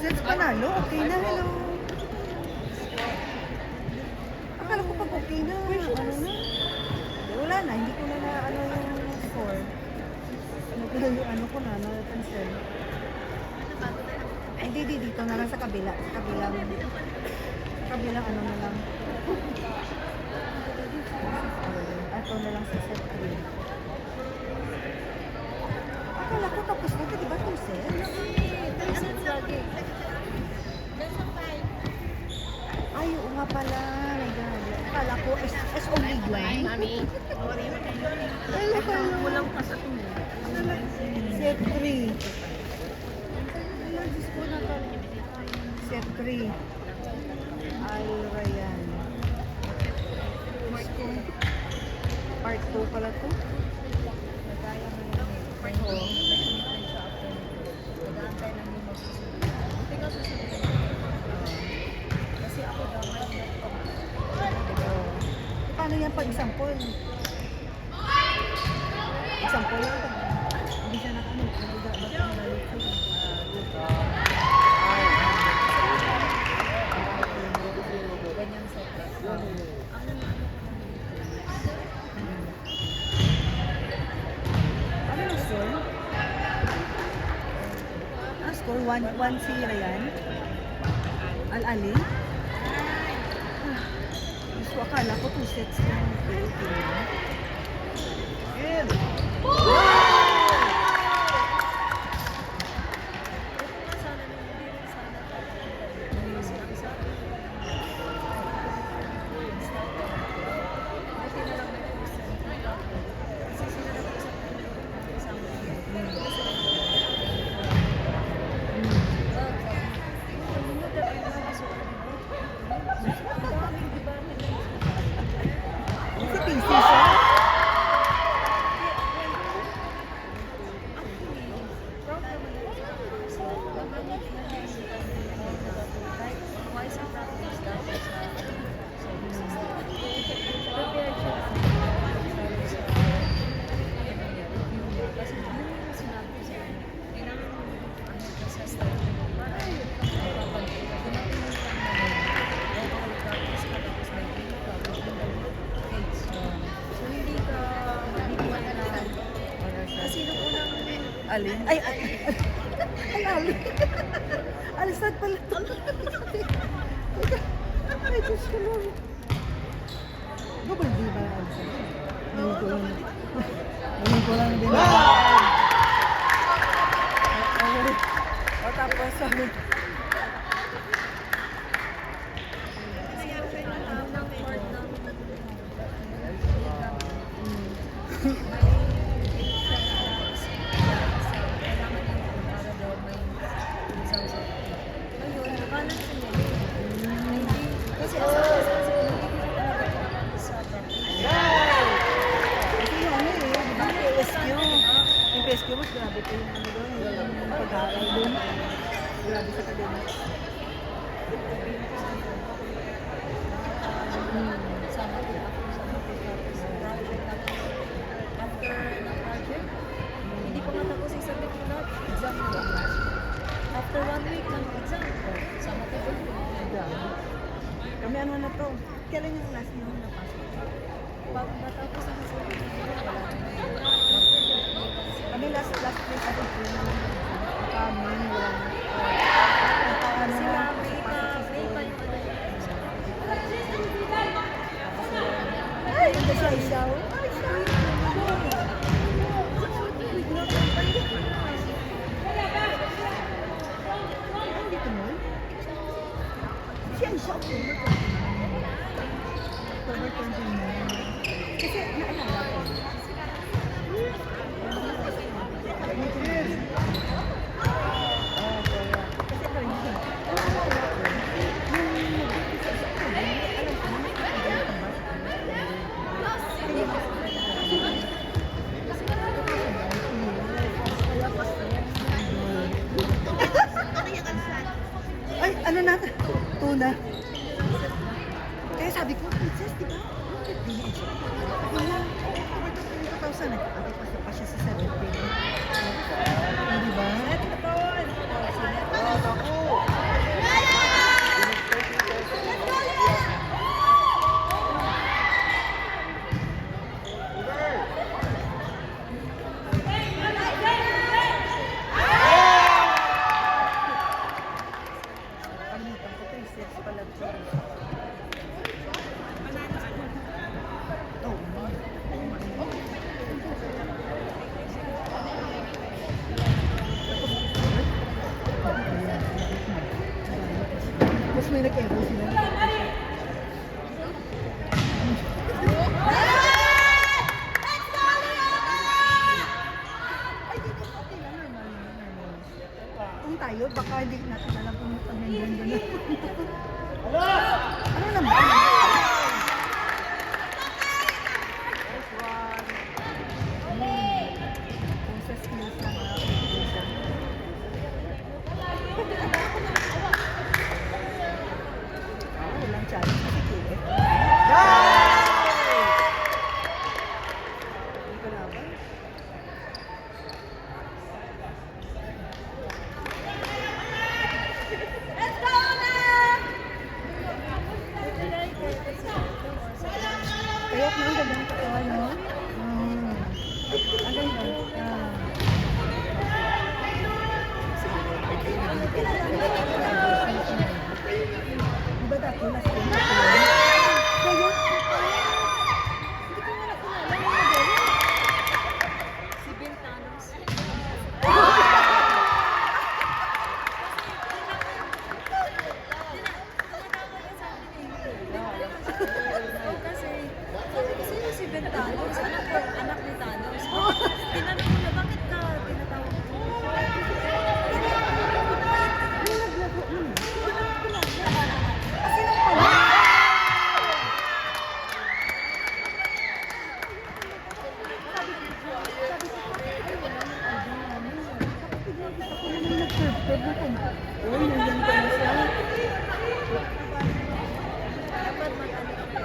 sets panalo. Okay na, hello. Akala ko pag okay na, ano na. Wala na, hindi ko na ano yung score. Ano ko na, na-cancel. Hindi, dito na lang sa kabila. Sa kabilang ano na lang. Ito na lang sa set 3. Akala ko tapos na, di ba 2 sets? Ay, oo nga pala. Akala ko, as only one. Mami. Hello, hello. Walang pa sa tumo. Set 3. Set 3. Ay, Ryan. Part 2 pala to. Part 2. Kasi ako daw may Paano yan pag example? Example lang. Hindi siya nakano. Ba't ka nalalit siya? ganyan set. Ano yung score? Ah, score 1 si Ryan. Al-Ali. Gusto akala ko 2 sets lang. And si PC siya. Alin? Ay, Ali. Alisad pala ito. Ay, Diyos ko lang. Double D ba yung alisad? Ngayon ko lang. Ngayon ko lang din. O tapos sabi. Yung PSQ mas grabe po yung ano doon, yung pag-aaral doon. Grabe sa academics. Sama ko ako sa project. After ng project, hindi ko matapos yung submit ko lahat. Exam na lang. After 1 week ng exam, sama ko doon. Kami ano na to? Kailan yung last niyo napasok? Pag natapos ang submit, Kami last week ako po na kami walang sila may pa yung ay, hindi siya isaw. Siya isaw. October 29. Kasi naalala ko. Ay, ano na? Tuna. Kaya sabi ko, princess, di ba? October 2000, nagkakapit pa siya sa 17. Di ba? Oo, ako. may nag-evo sila. Ay, dito okay lang. Normal. Kung tayo, baka hindi natin alam kung pag-hanggang doon. Ano naman? Kung sa skills na mga application. Walang challenge kasi kulit. Hindi ko laban. Kaya na ang ganda ng katawan, no? Ang ganda. Diba dati last time? Kaya? Hindi ko nga nakilala yung modelo. Si Bentanos. Kasi, sabi ko, sino si Bentanos? Anak ni Thanos. Tinanong ko na, bakit ka tinatawag ko? Yung naglaro, kasi nang pala. Uy, nandiyan ka na siya. Dapat mag-ano ka po.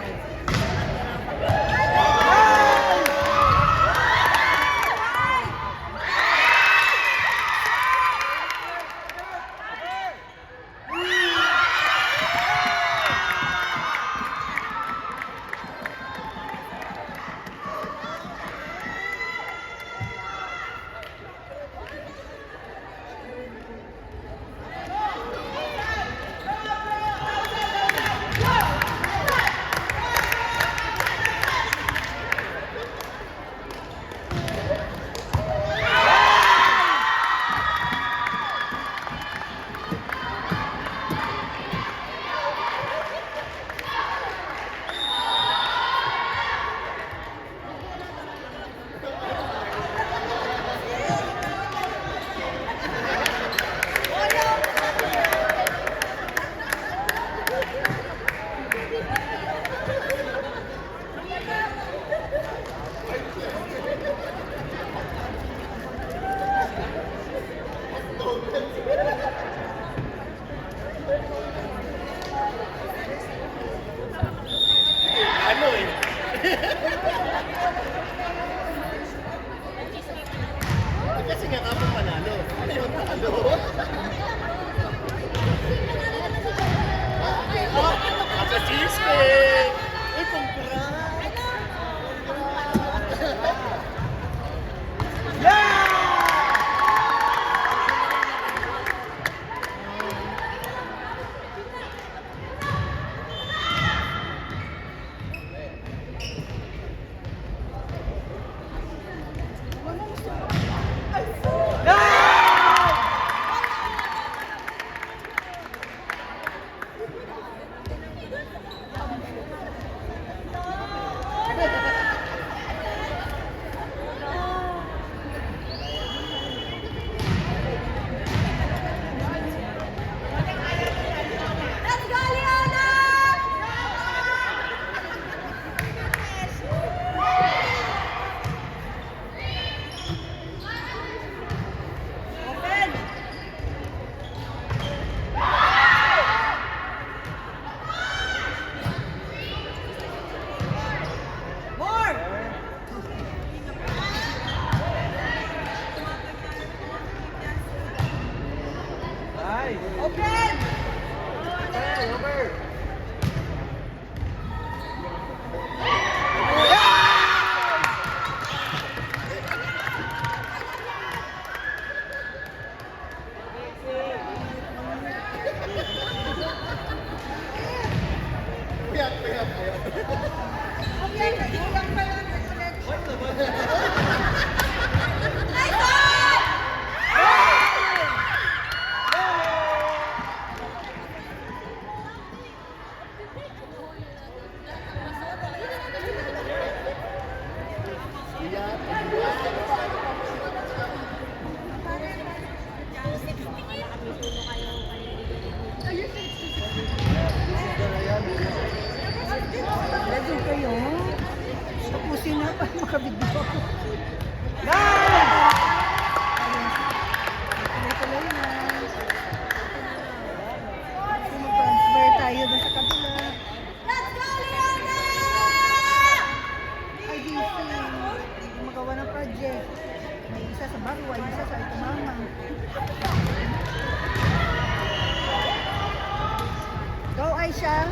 Doon kayo. Tapusin na para makabidyo ako. Tuloy-tuloy na. Mag-transfer tayo dun sa kabila. Ay, DC. Magawa ng project. May isa sa Barwa, isa sa Itumama. Go, Aisha.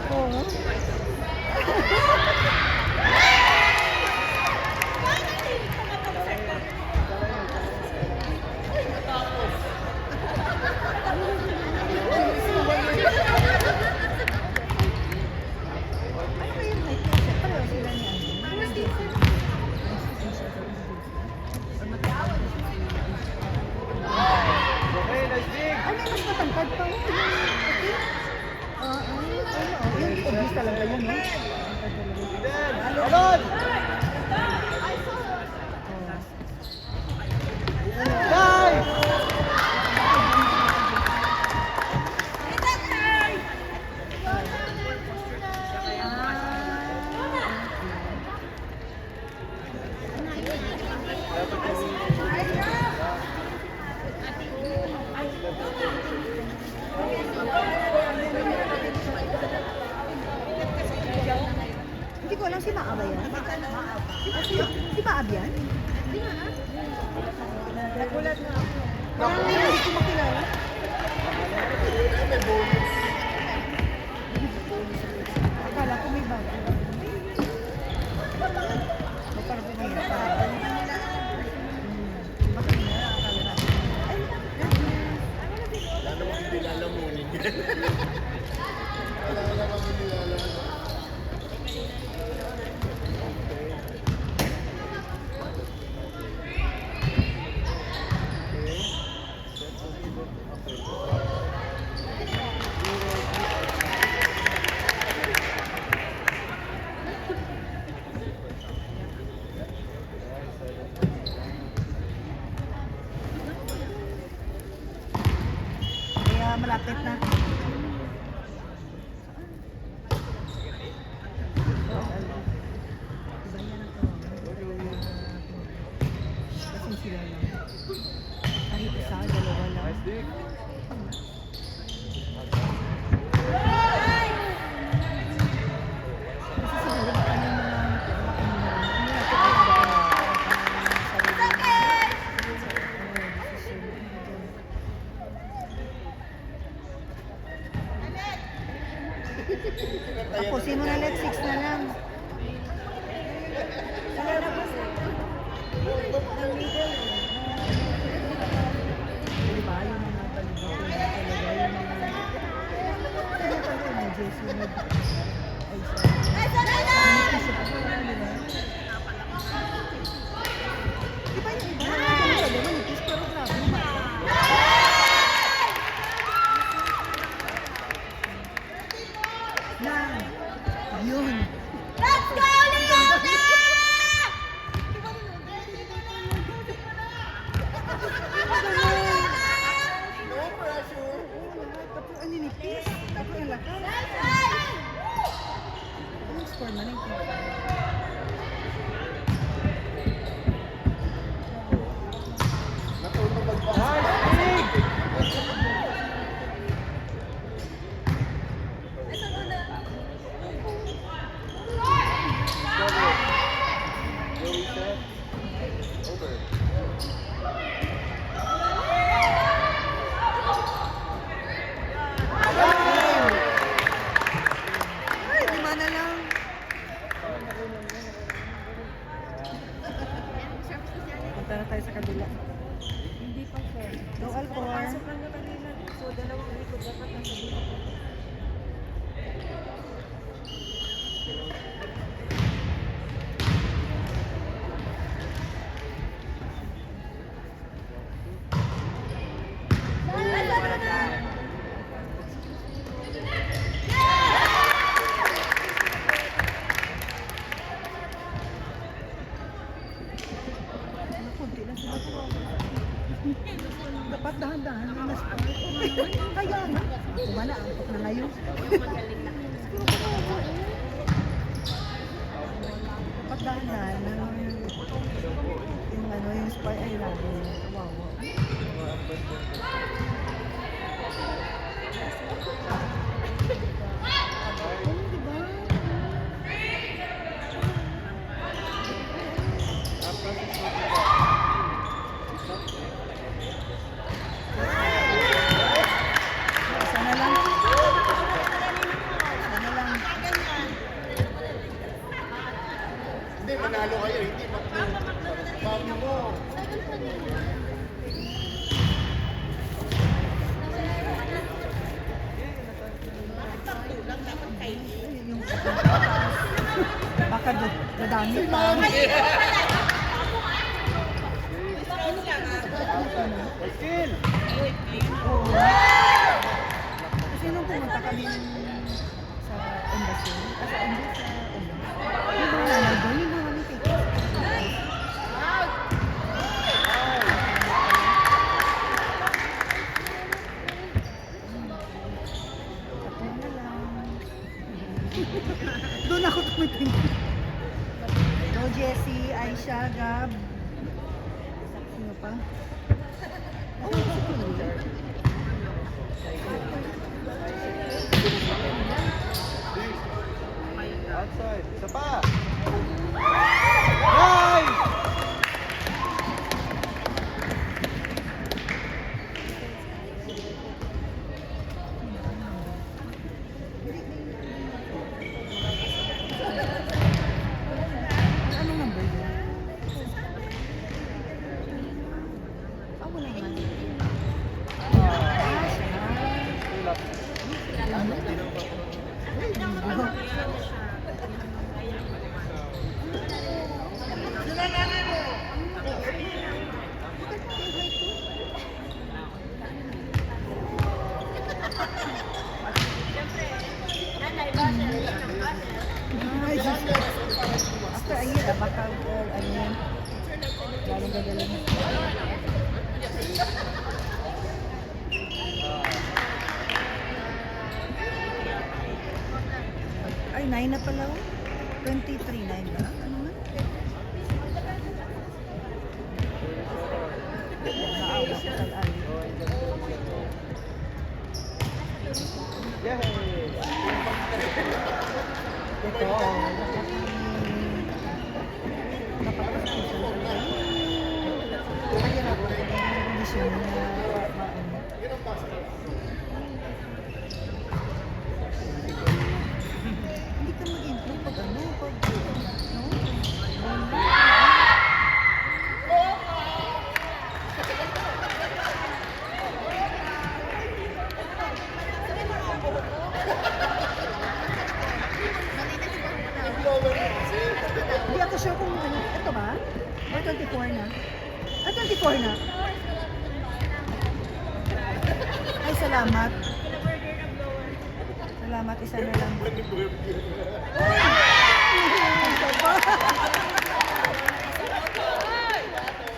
Oo. Ano kayo may pizza? Pareho sila niya. Ay, may mas matangkad pa. Okay. Yung obvious talaga yun, no? Alon! Guys! Hindi ko alam si Maaba yan. Si Maab yan? Nagulat na ako. Parang hindi ko makilala. Akala ko may bago. Parang pinahirapan. Bakit na? Akala natin. Lalo mo hindi lalamunin yan. Kaya malapit na. Iba yan ang tawag. Kasi sila lang. Kahit isa, dalawa lang. Kasi siguro baka may mga tapusin mo na let 6 na lang. Diba yung mga palibaw talaga yung mga ano talaga yung Jason ay iba yung iba talaga manipis pero grabe yung bata. Yan. Yun. Let's go, Leona! No pressure! Tapos ang ninipis. Tapos ang lakas. Anong score na rin? Natulog magpasa. Ay, lima na lang. Punta na tayo sa kabila. Hindi pa sir. No alcohol. Pasok lang na kanina. So, dalawang likod dapat nasa dito. Kunti lang sila. dahan-dahan na na-start. Kaya nga. Ako ba na, angkot na ngayon. Dapat dahan-dahan na yung ano, yung spy ay lagi. Wow. Sana lang. Sana lang. Hindi, manalo kayo. Hindi, mami mo. Yung baka dadami pa. Skill! Oo. Kasi nung pumunta kami sa embassy, sa embassy, yung mga nanay doon, yung mga kami pictures. Ako na lang. Doon ako tumitingin. So, Jessie, Aisha, Gab. Sino pa? Oh, si Kuya. Outside. Isa pa! Nice! Ano number yun? Ah, wala nga. Ah, siya. Ano? Ay, linggo. Ay, Diyos ko. After a year, baka, ano yan, lalong gagaling. Ay, 9 na pala, oh. 23, 9 ba? Ano nga? Naawa ko kay Ali. Yay! Ito, oh. Napaka-special talaga. Kaya na po, yung condition na hindi ka mag-improve pag ano, pag no? Hindi ako sure kung ano, ito ba? Or 24 na? Ah, 24 na. Ay, salamat. Salamat, isa na lang. Ito pa.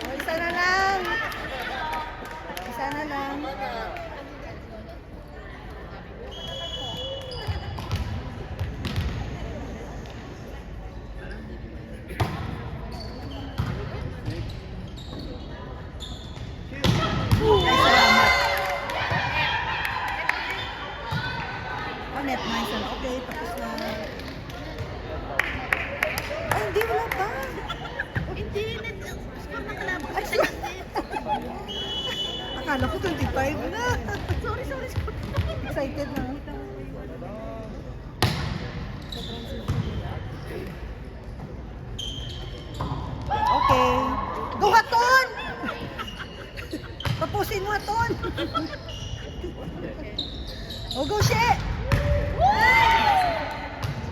Oh, isa na lang. Isa na lang. Ay, salamat. Oh, net nice. Okay, tapos na. Ay, hindi, wala pa. Hindi, score na kalabang. Ay, akala ko 25 na. Sorry. Excited na. Okay. Go, Haton! Tapusin mo, Haton! Oh, go, She!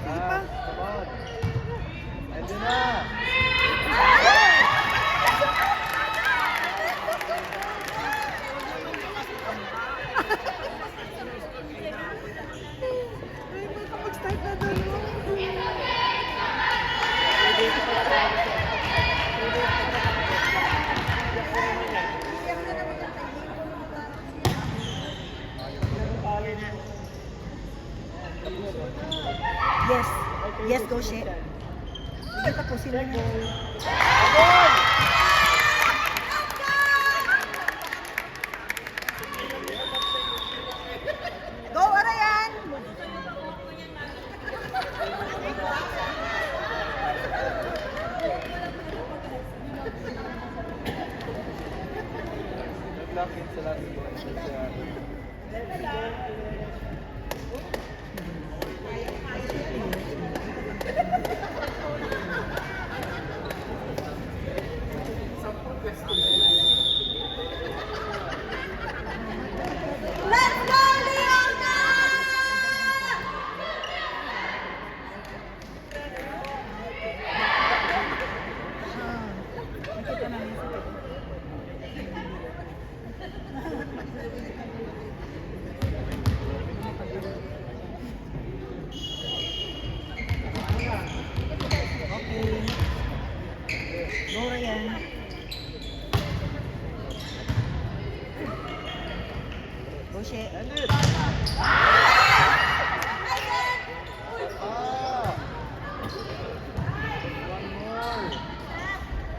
Sige pa. Come on. Andun na! Ay, mag-start na doon. Yes. Yes, go, She. Sige, tapusin mo na. Abol! Go, Arayan! Nag-lock-in sa last one. Sa... Let's go, Leona! Nakita namin sa Okay. Go, Ryan. Go, She. End it! Ah! One more.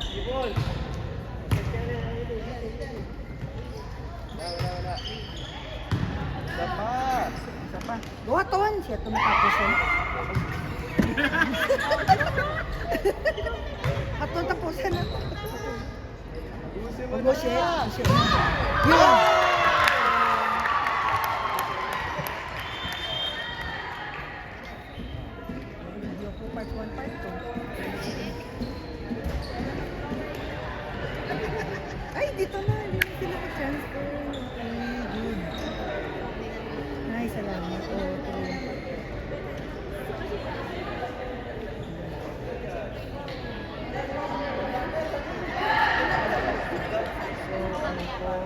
Ibol! Wala. Isa pa! Isa pa. Go, Aton. Siya tumatapos eh. Aton, tapusin na. Ayusin mo Go, na! She. She. Yun. Video ko part 1, part 2. Ay, dito na. Hindi na sila mag-transfer. Okay, good. Ay, salamat. Oh, true. So, ano for...